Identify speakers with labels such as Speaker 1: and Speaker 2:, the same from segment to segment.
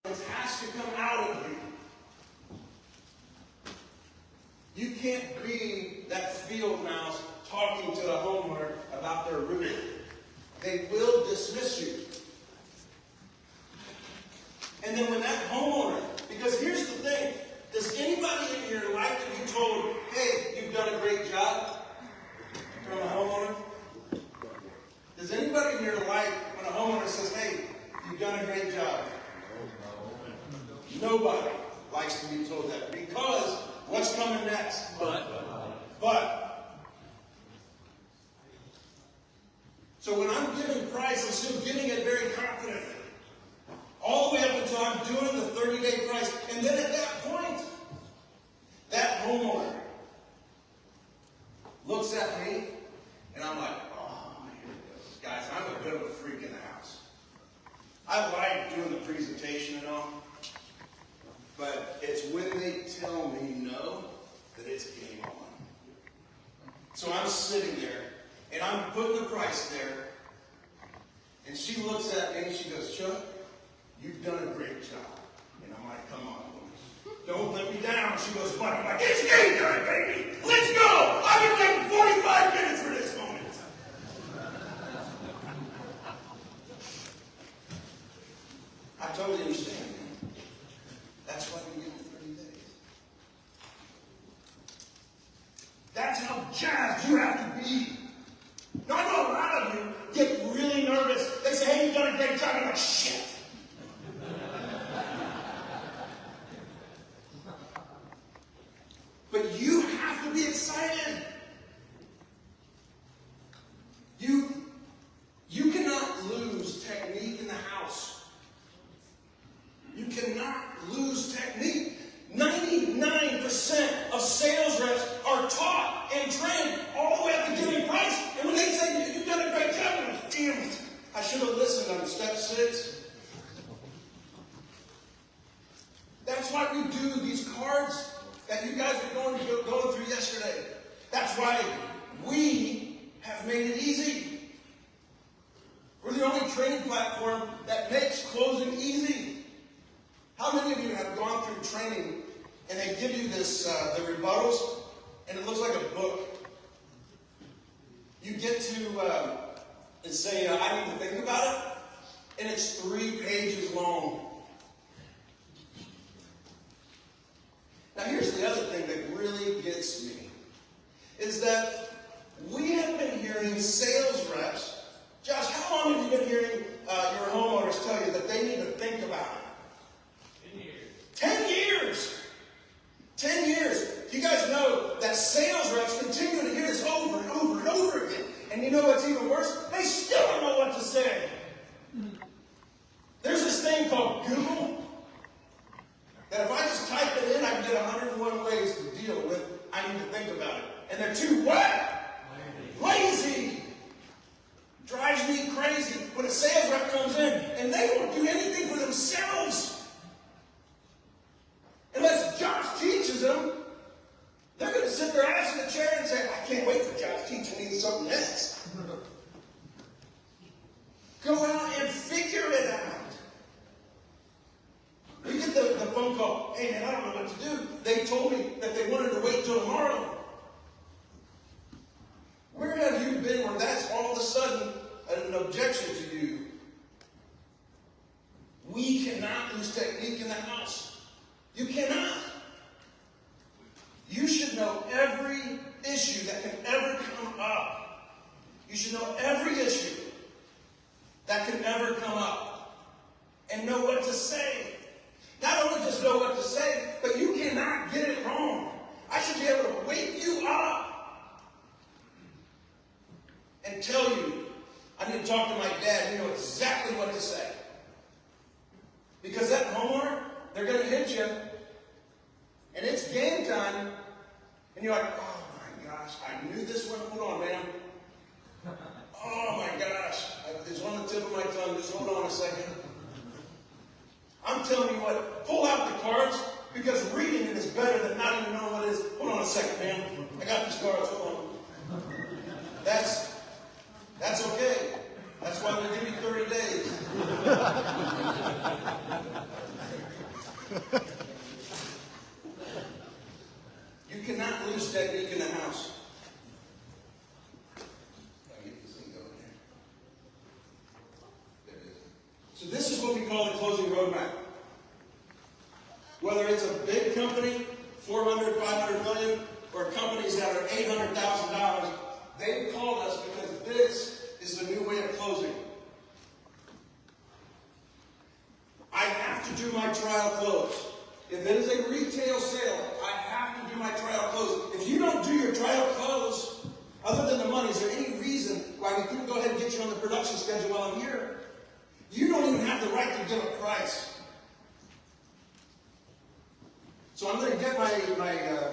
Speaker 1: has to come out of you. You can't be that field mouse talking to the homeowner about their roof. They will dismiss you. And then when that homeowner, because here's the thing, does anybody in here like to be told, hey, you've done a great job from a homeowner? Does anybody in here like when a homeowner says, hey, you've done a great job? Nobody likes to be told that, because what's coming next? But. So when I'm giving price, I'm still giving it very confidently. All the way up until I'm doing the 30-day price. And then at that point, that homeowner looks at me, and I'm like, oh, here it goes. Guys, I'm a bit of a freak in the house. I like doing the presentation and all, but it's when they tell me no that it's game on. So I'm sitting there, and I'm putting the price there, and she looks at me and she goes, Chuck, you've done a great job. And I'm like, come on, woman. Don't let me down. She goes, but I'm like, it's game time, baby. Let's go. I've been waiting 45 minutes for this moment. I totally understand, man. That's why we give the 30 days. That's how jazzed you have to be. Now, I know a lot of you get really nervous. They say, hey, you've done a great job. I'm like, shit. But you have to be excited. You cannot lose technique in the house. You cannot lose technique. 99% of sales reps are taught and trained all the way up to giving price. And when they say, you've done a great job, I'm like, damn it, I should have listened on step 6. That's why we do these cards that you guys were going through yesterday. That's why we have made it easy. We're the only training platform that makes closing easy. How many of you have gone through training and they give you this, the rebuttals, and it looks like a book? You get to and say, I need to think about it, and it's 3 pages long. Now here's the other thing that really gets me, is that we have been hearing sales reps. Josh, how long have you been hearing your homeowners tell you that they need to think about it? 10 years. 10 years. You guys know that sales reps continue to hear this over and over and over again. And you know what's even worse? They still don't know what to say. There's this thing called Google, that if I just type it in, I can get 101 ways to deal with, I need to think about it. And they're too what? Lazy. Drives me crazy when a sales rep comes in and they won't do anything for themselves. Unless Josh teaches them, they're going to sit their ass in the chair and say, I can't wait for Josh teaching me something else. Go out and figure it out. We get the phone call, hey man, I don't know what to do. They told me that they wanted to wait till tomorrow. Where have you been where that's all of a sudden an objection to you? We cannot lose technique in the house. You cannot. You should know every issue that can ever come up. You should know every issue that can ever come up and know what to say. Not only just know what to say, but you cannot get it wrong. I should be able to wake you up and tell you, I need to talk to my dad. You know exactly what to say. Because that homeowner, they're going to hit you. And it's game time. And you're like, oh my gosh, I knew this one. Hold on, man. Oh my gosh. It's on the tip of my tongue. Just hold on a second. I'm telling you what, pull out the cards, because reading it is better than not even knowing what it is. Hold on a second, man. I got these cards. Hold on. That's okay. That's why they give you 30 days. You cannot lose technique in the house. I'll get this thing going here. There it is. So this is what we call the closing roadmap. Whether it's a big company, 400, 500 million, or companies that are $800,000, they've called us because this is the new way of closing. I have to do my trial close. If it is a retail sale, I have to do my trial close. If you don't do your trial close, other than the money, is there any reason why we couldn't go ahead and get you on the production schedule while I'm here? You don't even have the right to give a price. So I'm going to get my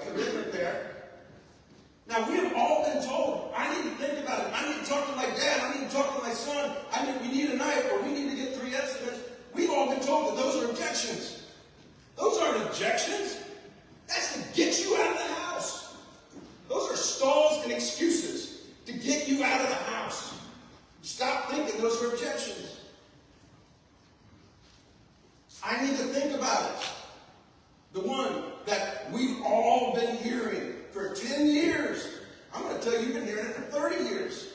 Speaker 1: commitment there. Now, we have all been told, I need to think about it. I need to talk to my dad. I need to talk to my son. We need a night, or we need to get 3 estimates. We've all been told that those are objections. Those aren't objections. That's to get you out of the house. Those are stalls and excuses to get you out of the house. Stop thinking those are objections. I need to think about it. The one that we've all been hearing for 10 years. I'm going to tell you, you've been hearing it for 30 years.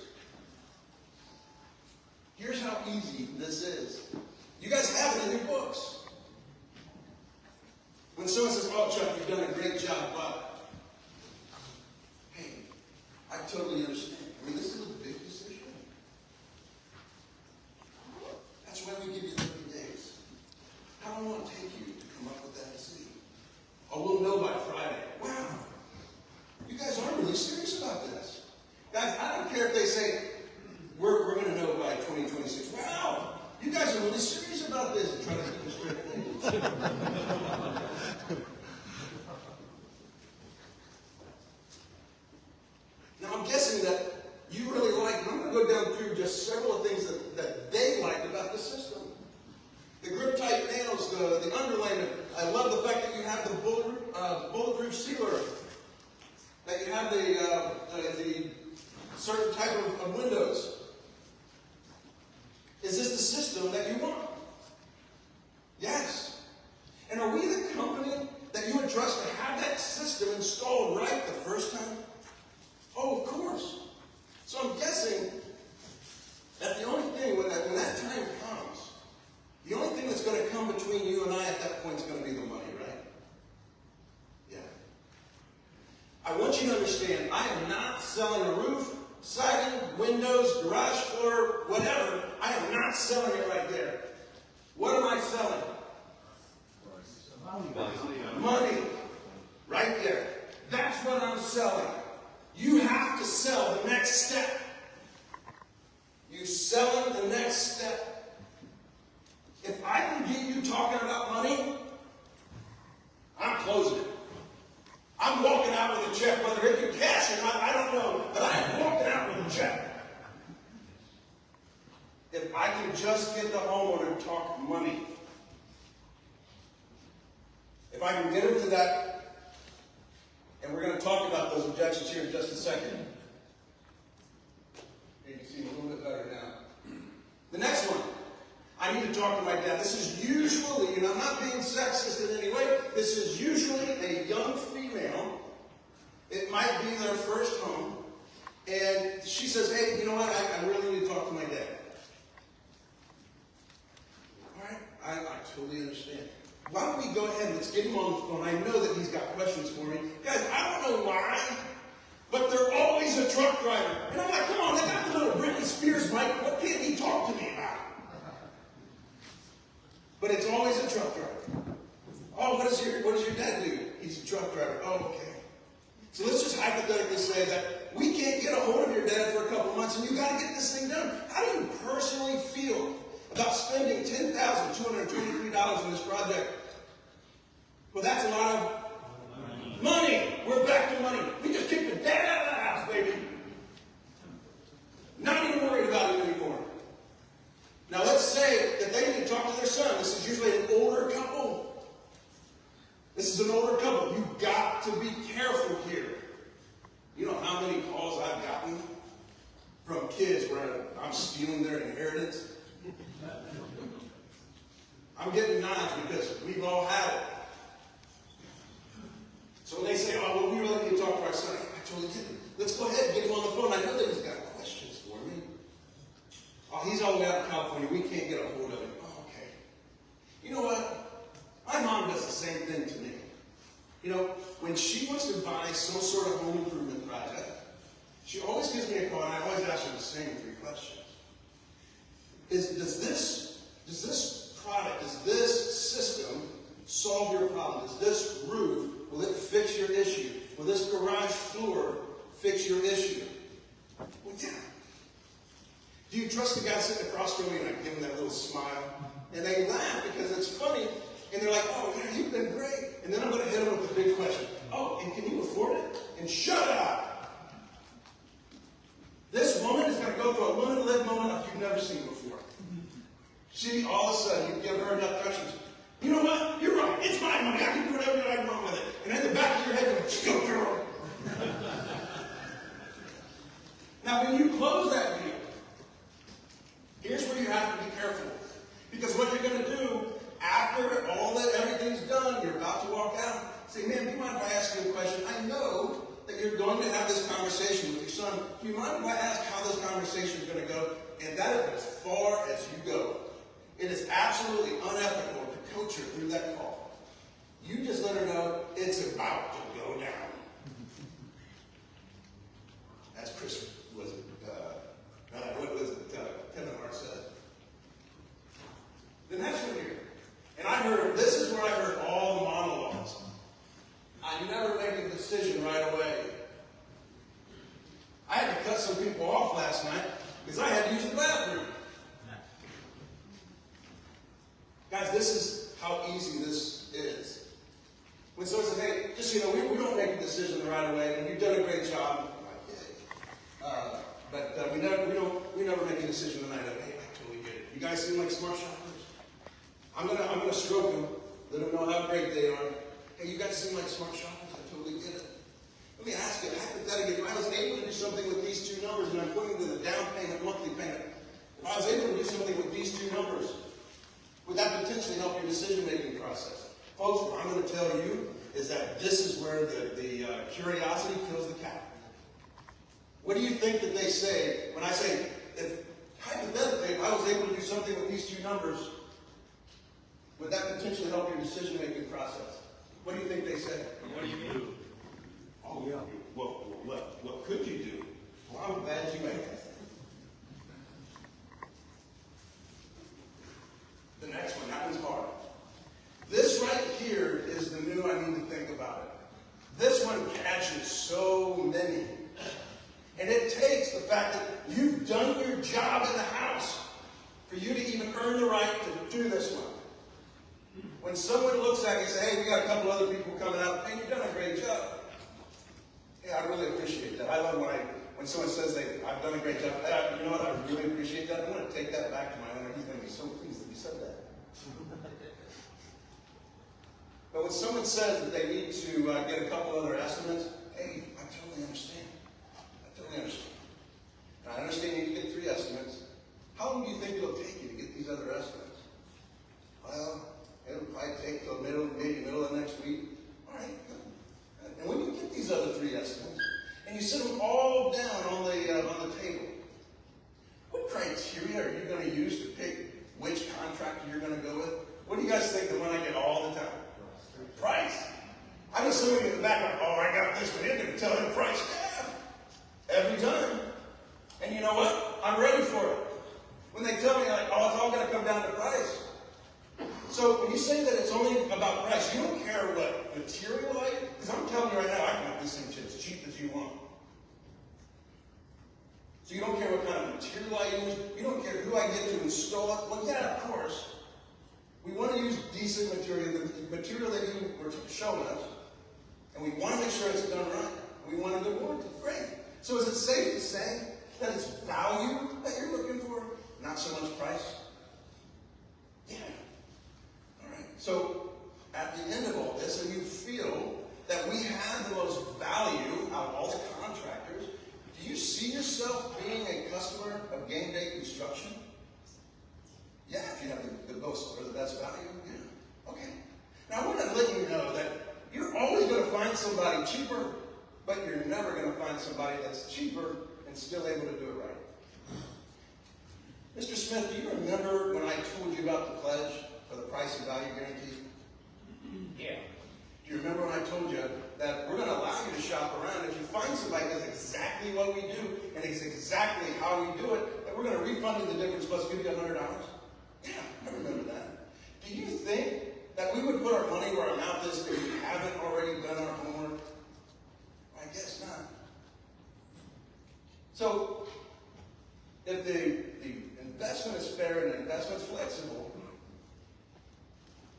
Speaker 1: Here's how easy this is. You guys have it in your books. When someone says, oh, Chuck, you've done a great job, but, hey, I totally understand. I mean, this is a big decision. That's why we give you 30 days. How long will it take you to come up with that decision? Oh, we'll know by Friday. Wow. You guys are really serious about this. Guys, I don't care if they say, we're going to know by 2026. Wow. You guys are really serious about this. And try to keep a straight face. Now, I'm guessing that you really like, I'm going to go down through just several of things that they liked about the system. The grip-tight nails, the underlayment. I love the fact that you have the bulletproof sealer. That you have the certain type of windows. Is this the system that you want? Yes. And are we the company that you would trust to have that system installed right the first time? Oh, of course. So I'm guessing that the only thing, when that time comes, the only thing that's going to come between you and I at that point is going to be the money, right? Yeah. I want you to understand, I am not selling a roof, siding, windows, garage floor, whatever. I am not selling it right there. What am I selling? Money. Right there. That's what I'm selling. You have to sell the next step. You selling the next step. If I can get you talking about money, I'm closing it. I'm walking out with a check, whether it can cash or not, I don't know, but I am walking out with a check. If I can just get the homeowner to talk money, if I can get him to that, and we're going to talk about those objections here in just a second. You can see a little bit better now. The next one. I need to talk to my dad. This is usually, and I'm not being sexist in any way, this is usually a young female. It might be their first home. And she says, hey, you know what, I really need to talk to my dad. All right, I totally understand. Why don't we go ahead and let's get him on the phone. I know that he's got questions for me. Guys, I don't know why, but they're always a truck driver. And I'm like, come on, they got the little Britney Spears mic. What can't he talk to me about? But it's always a truck driver. Oh, what does your dad do? He's a truck driver. Oh, okay. So let's just hypothetically say that we can't get a hold of your dad for a couple months and you got to get this thing done. How do you personally feel about spending $10,223 on this project? Well, that's a lot of money. We're back to money. We just kicked the dad out of the house, baby. Not even worried about it anymore. Now, let's say that they need to talk to their son. This is usually an older couple. This is an older couple. You've got to be careful here. You know how many calls I've gotten from kids where I'm stealing their inheritance? I'm getting knives because we've all had it. You know, when she wants to buy some sort of home improvement project, she always gives me a call, and I always ask her the same 3 questions. Does this product, does this system solve your problem? Does this roof, will it fix your issue? Will this garage floor fix your issue? Well, yeah. Do you trust the guy sitting across from you? And I give him that little smile. And they laugh because it's funny. And they're like, oh, yeah, you've been great. And then I'm going to hit them with the big question. Oh, and can you afford it? And shut up. This woman is going to go through a woman-led moment like you've never seen before. She, all of a sudden, you give her enough questions. You know what? You're right. It's my money. I can do whatever I want with it. And in the back of your head, go, girl. Now, when you close that deal, here's where you have to be careful. Because what you're going to do after all that, everything's done, you're about to walk out, say, man, do you mind if I ask you a question? I know that you're going to have this conversation with your son. Do you mind if I ask how this conversation is going to go? And that is as far as you go. It is absolutely unethical to coach her through that call. You just let her know it's about to go down. As Chris was it, what was it, Kevin Hart said. The next one here. And I heard, this is where I heard all the monologues. I never make a decision right away. I had to cut some people off last night because I had to use the bathroom. Guys, this is how easy this is. When someone says, hey, just so you know, we don't make a decision right away, and you've done a great job. But we never make a decision tonight. Hey, I totally get it. You guys seem like smart shoppers. I'm gonna stroke them, let them know how great they are. Hey, you guys seem like smart shoppers. I totally get it. Let me ask you, hypothetically, if I was able to do something with these 2 numbers, and I'm putting to the down payment, monthly payment, if I was able to do something with these 2 numbers, would that potentially help your decision-making process? Folks, what I'm going to tell you is that this is where the curiosity kills the cat. What do you think that they say when I say, if hypothetically, if I was able to do something with these 2 numbers, would that potentially help your decision-making process? What do you think they say?
Speaker 2: What do you do?
Speaker 1: Oh, yeah. Well, what could you do? Well, I'm glad you asked. The next one, that one's hard. This right here is the new I need to think about it. This one catches so many. And it takes the fact that you've done your job in the house for you to even earn the right to do this one. When someone looks at you and says, hey, we got a couple other people coming out, and you've done a great job. Yeah, I really appreciate that. I love when someone says I've done a great job. You know what? I really appreciate that. I'm going to take that back to my owner. He's going to be so pleased that you said that. But when someone says that they need to get a couple other estimates, hey, I totally understand. And I understand you need to get 3 estimates. How long do you think it'll take you to get these other estimates? Well, it'll probably take till maybe middle of next week. All right, good. And when you get these other 3 estimates, and you sit them all down on the table, what criteria are you going to use to pick which contractor you're going to go with? What do you guys think the one I get all the time? Price. I know somebody in the back like, oh, I got this one. You're going to tell him the price. Yeah, every time. And you know what? I'm ready for it. When they tell me, like, oh, it's all going to come down to price. So when you say that it's only about price, you don't care what material I use, because I'm telling you right now, I can make this thing as cheap as you want. So you don't care what kind of material I use, you don't care who I get to install it. Well, yeah, of course. We want to use decent material, the material that you were showing us, and we want to make sure it's done right. We want a good warranty. Great. So is it safe to say that it's value that you're looking for, not so much price? Yeah. All right. So at the end of all this, and you feel that we have the most value out of all the contractors, do you see yourself being a customer of Game Day Construction? Yeah, if you have the most or the best value. Yeah. Okay. Now I want to let you know that you're always going to find somebody cheaper, but you're never going to find somebody that's cheaper and still able to do it right. Mr. Smith, do you remember when I told you about the pledge for the price and value guarantee?
Speaker 2: Yeah.
Speaker 1: Do you remember when I told you that we're going to allow you to shop around? If you find somebody that does exactly what we do and it's exactly how we do it, that we're going to refund you the difference plus give you $100? Yeah, I remember that. Do you think that we would put our money where our mouth is if we haven't already done our homework? I guess not. So, if the investment is fair and the investment is flexible,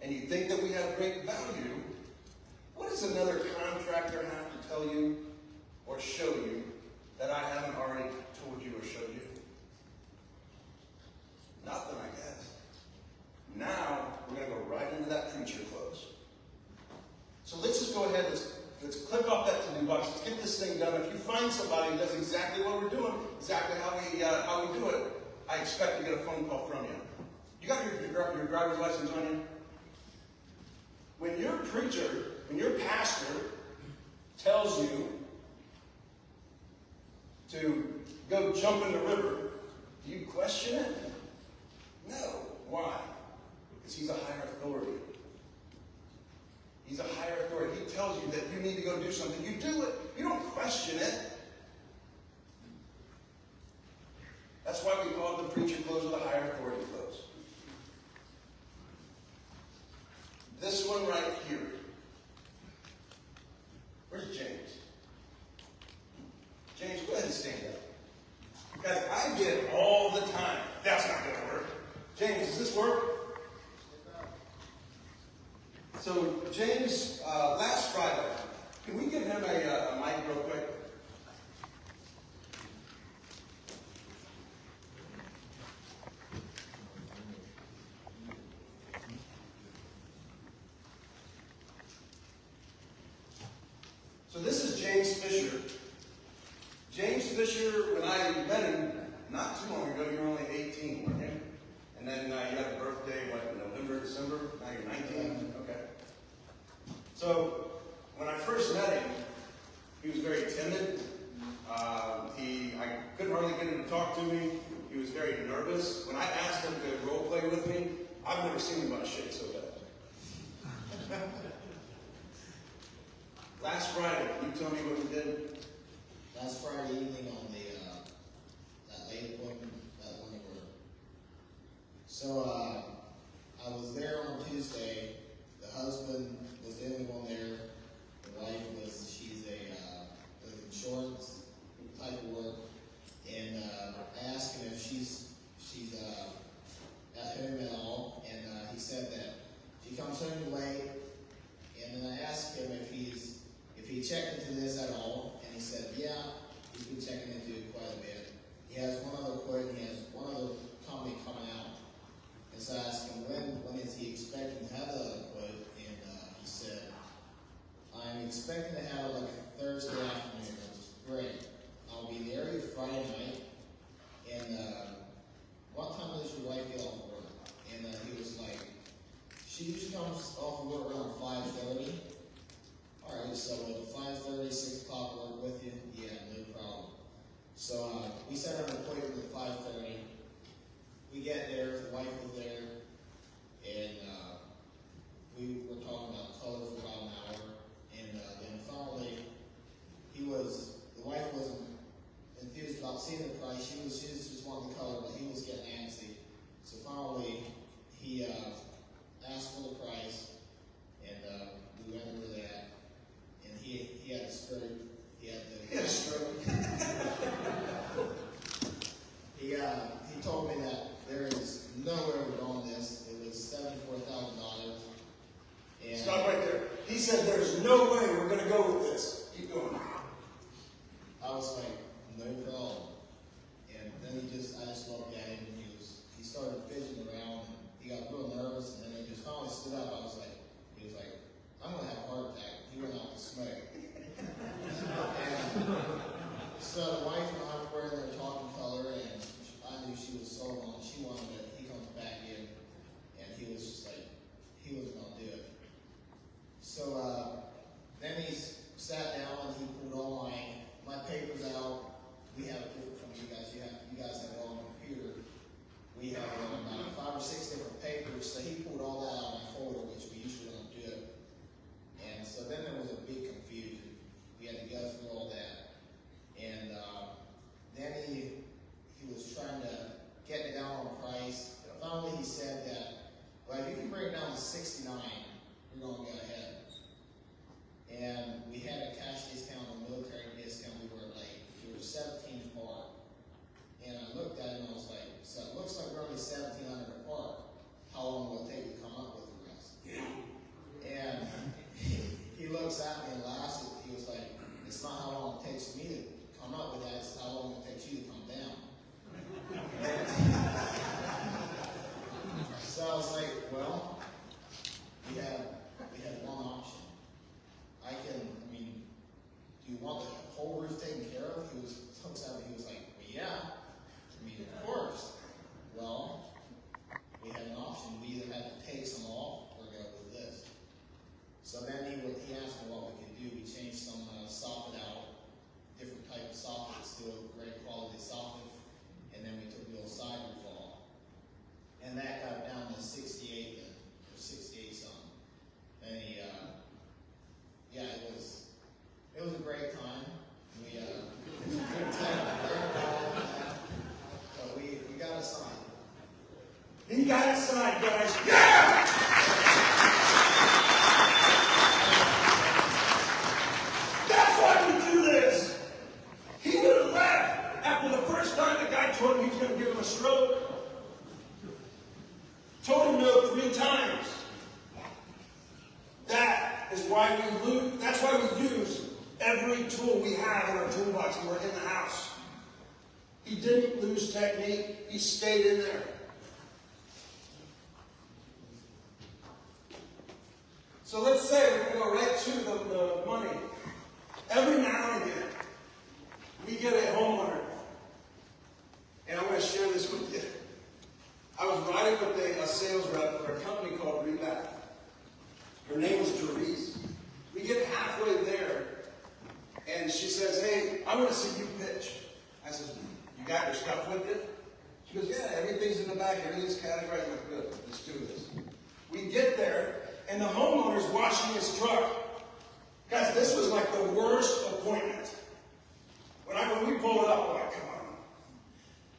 Speaker 1: and you think that we have great value, what does another contractor have to tell you or show you that I haven't already told you or showed you? Nothing, I guess. Now, we're going to go right into that preacher close. So let's just go ahead, let's click off that to-do box. Let's get this thing done. If you find somebody who does exactly what we're doing, exactly how we do it, I expect to get a phone call from you. You got your driver's license on you? When your preacher, when your pastor tells you to go jump in the river, do you question it? No. Why? Because he's a higher authority. He's a higher authority. He tells you that you need to go do something. You do it. You don't question it. That's why we call it the preacher close or the higher authority close. This one right here. Where's James? James, go ahead and stand up. Guys, I get it all the time. That's not going to work. James, does this work? So, James, last Friday, can we give him a mic real quick? So this is James Fisher. James Fisher, when I met him not too long ago, you were only 18, weren't you? And then you had a birthday, what, in November, December? Now you're 19? Okay. So when I first met him, he was very timid. I couldn't hardly get him to talk to me. He was very nervous. When I asked him to role play with me, I've never seen anybody shake so bad. Last Friday, can you tell me what we did?
Speaker 2: Last Friday evening on the that late appointment, that one you were. So I was there on Tuesday. The husband was the only one there. The wife she's with insurance type of work. And I asked him if she's at home at all, and he said that she comes home late. And then I asked him if he checked into this at all, and he said, yeah, he's been checking into it quite a bit. He has one other quote, and he has one other company coming out. And so I asked him, when is he expecting to have the other quote? And he said, I'm expecting to have it like a Thursday afternoon, which is great. I'll be in the area Friday night. And what time does your wife get off work? And he was like, she usually comes off of work around 5:30. All right, so at 5:30, 6 o'clock work with you? Yeah, no problem. So we set our appointment at 5:30. We get there, the wife was there, and we were talking about color for about an hour. And then finally, the wife wasn't enthused about seeing the price. She was just wanting the color, but he was getting antsy. So finally, he asked for the price, and we went over that. And he had a stroke. He had a stroke. He told me that there is nowhere we're going this. It was $74,000.
Speaker 1: Stop right there. He said there's no way we're going to go with this. Keep going.
Speaker 2: I was like, no problem. And then I just looked at him, and he started fidgeting around, and he got real nervous, and then he just finally stood up. He was like, I'm going to have a heart attack. He went out to smoke. And so the wife and I were there talking color, and I knew she was sold on. She wanted it. He comes back in, and he was just like, he wasn't going to do it. So then he sat down, and he pulled all my papers out. We have different
Speaker 1: guys, yeah! That's why we do this. He would have left after the first time the guy told him he was going to give him a stroke. Told him no 3 times. That is why we lose. That's why we use every tool we have in our toolbox when we're in the house. He didn't lose technique. He stayed in there. So let's say we're going to go right to the money. Every now and again, we get a homeowner. And I'm going to share this with you. I was riding with a sales rep for a company called Reback. Her name was Therese. We get halfway there, and she says, hey, I want to see you pitch. I said, you got your stuff with you? She goes, yeah, everything's in the back, everything's categorized. I'm like, good, let's do this. We get there, and the homeowner's washing his truck. Guys, this was like the worst appointment. When we pulled up, I'm like, come on.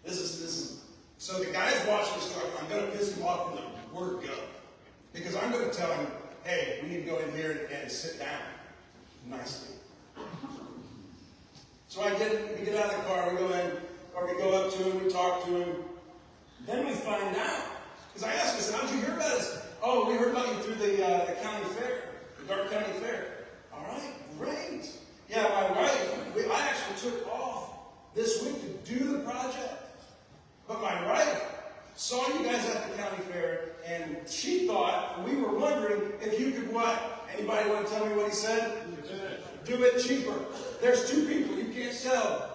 Speaker 1: This is. So the guy's washing his truck. I'm going to piss him off from the word go. Because I'm going to tell him, hey, we need to go in here and sit down nicely. So we get out of the car, we go in, or we go up to him, we talk to him. Then we find out. Because I asked him, I said, how'd you hear about us? Oh, we heard about you through the county fair, the Dark County Fair. All right, great. Yeah, my wife, I actually took off this week to do the project. But my wife saw you guys at the county fair, and she thought, we were wondering if you could what? Anybody want to tell me what he said? Do it cheaper. There's 2 people. You can't sell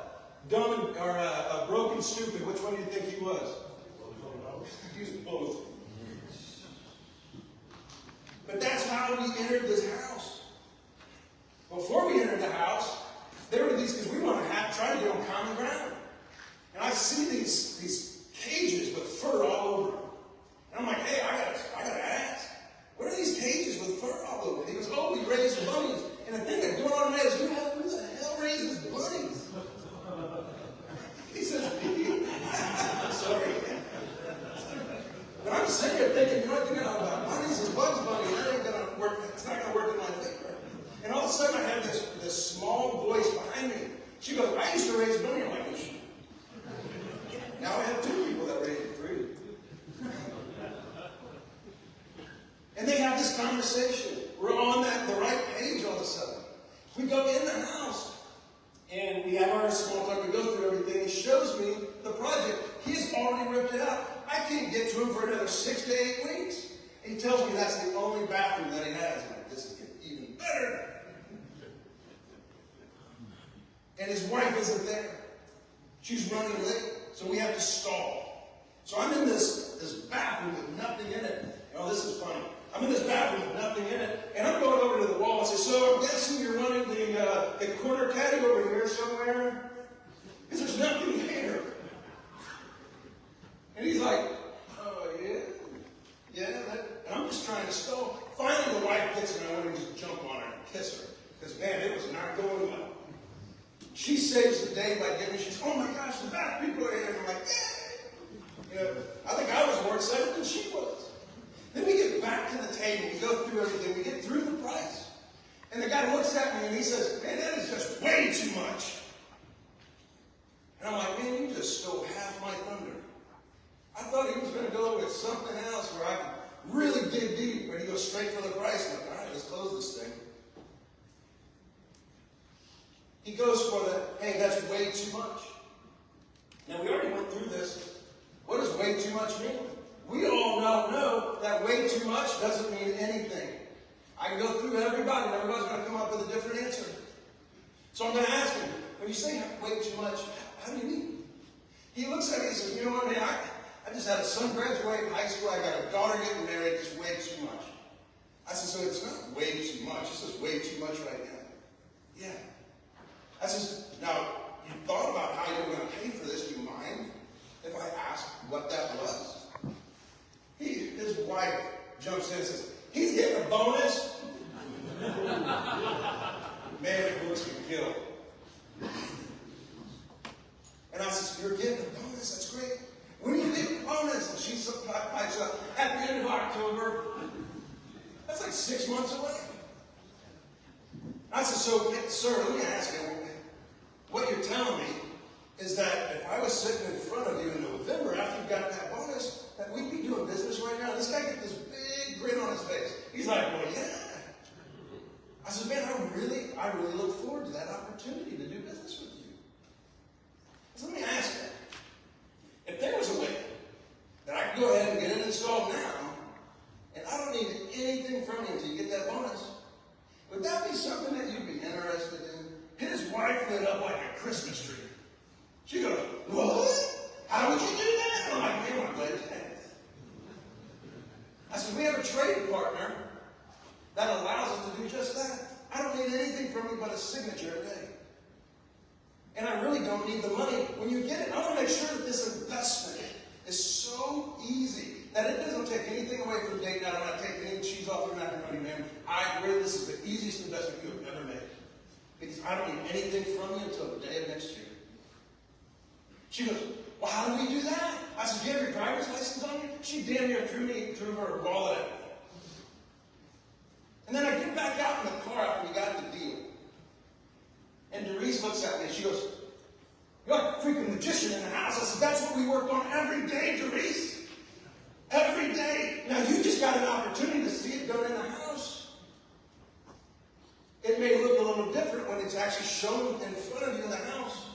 Speaker 1: dumb or broken stupid. Which one do you think he was? He was both. But that's how we entered this house. Before we entered the house, there were these, because we want to try to get on common ground. And I see these cages with fur all over them. And I'm like, hey, I gotta ask, what are these cages with fur all over them? He goes, oh, we raise bunnies. And the thing that's going on in my head is, who the hell raises bunnies? He says, sorry. But I'm sitting there thinking, you know what, about bunnies is Bugs Bunny. That ain't gonna work. It's not gonna work in my favor. And all of a sudden, I have this small voice behind me. She goes, I used to raise bunny. I'm like, now I have 2 people that raise 3. And they have this conversation. We're on the right page all of a sudden. We go in the house, and we have our small talk. We go through everything. He shows me the project. He's already ripped it out. I can't get to him for another 6 to 8 weeks. And he tells me that's the only bathroom that he has. I'm like, this is getting even better. And his wife isn't there. She's running late. So we have to stall. So I'm in this bathroom with nothing in it. Oh, this is funny. I'm in this bathroom with nothing in it, and I'm going over to the wall and say, so I'm guessing you're running the corner caddy over here somewhere? Because there's nothing there. And he's like, oh, yeah? Yeah? And I'm just trying to stall. Finally, the wife gets in, and I want to just jump on her and kiss her. Because, man, it was not going well. She saves the day by giving, she's, oh my gosh, the bath people are here. And I'm like, yeah. You know, I think I was more excited than she was. Then we get back to the table, we go through everything, we get through the price. And the guy looks at me and he says, man, that is just way too much. And I'm like, man, you just stole half my thunder. I thought he was going to go with something else where I could really dig deep, but he goes straight for the price. I'm like, all right, let's close this thing. He goes for the, hey, that's way too much. Now, we already went through this. What does way too much mean? We all now know that way too much doesn't mean anything. I can go through everybody, and everybody's going to come up with a different answer. So I'm going to ask him, when you say way too much, how do you mean? He looks at me and says, you know what, man, I just had a son graduate high school, I got a daughter getting married, it's way too much. I said, so it's not way too much, it's just way too much right now. Yeah. I said, now, you thought about how you were going to pay for this, do you mind if I asked what that was? His wife jumps in and says, he's getting a bonus? Man, looks can kill. And I said, you're getting a bonus? That's great. When do you get a bonus? And she pipes up, at the end of 6 months away. I said, so, sir, let me ask you, what you're telling me is that if I was sitting in front of you in November after you got that bonus, that we'd be doing business right now. This guy got this big grin on his face. He's like, well, yeah. I said, man, I really look forward to that opportunity to do business with you. So let me ask you, if there was a way that I could go ahead and get it installed now, and I don't need anything from you until you get that bonus, would that be something that you'd be interested in? His wife lit up like a Christmas tree. She goes, what? How would you do that? I'm like, man, I'm glad you asked. I said, we have a trade partner that allows us to do just that. I don't need anything from you but a signature a day. And I really don't need the money. When you get it, I want to make sure that this investment is so easy that it doesn't take anything away from Dayton. I don't want to take any cheese off your macaroni, man. This is the easiest investment you have ever made. Because I don't need anything from you until the day of next year. She goes, well, how do we do that? I said, do you have your driver's license on you? She damn near threw her wallet at me. And then I get back out in the car after we got the deal. And Doris looks at me and she goes, you're like a freaking magician in the house. I said, that's what we work on every day, Doris. Every day. Now you just got an opportunity to see it done in the house. It may look a little different when it's actually shown in front of you in the house.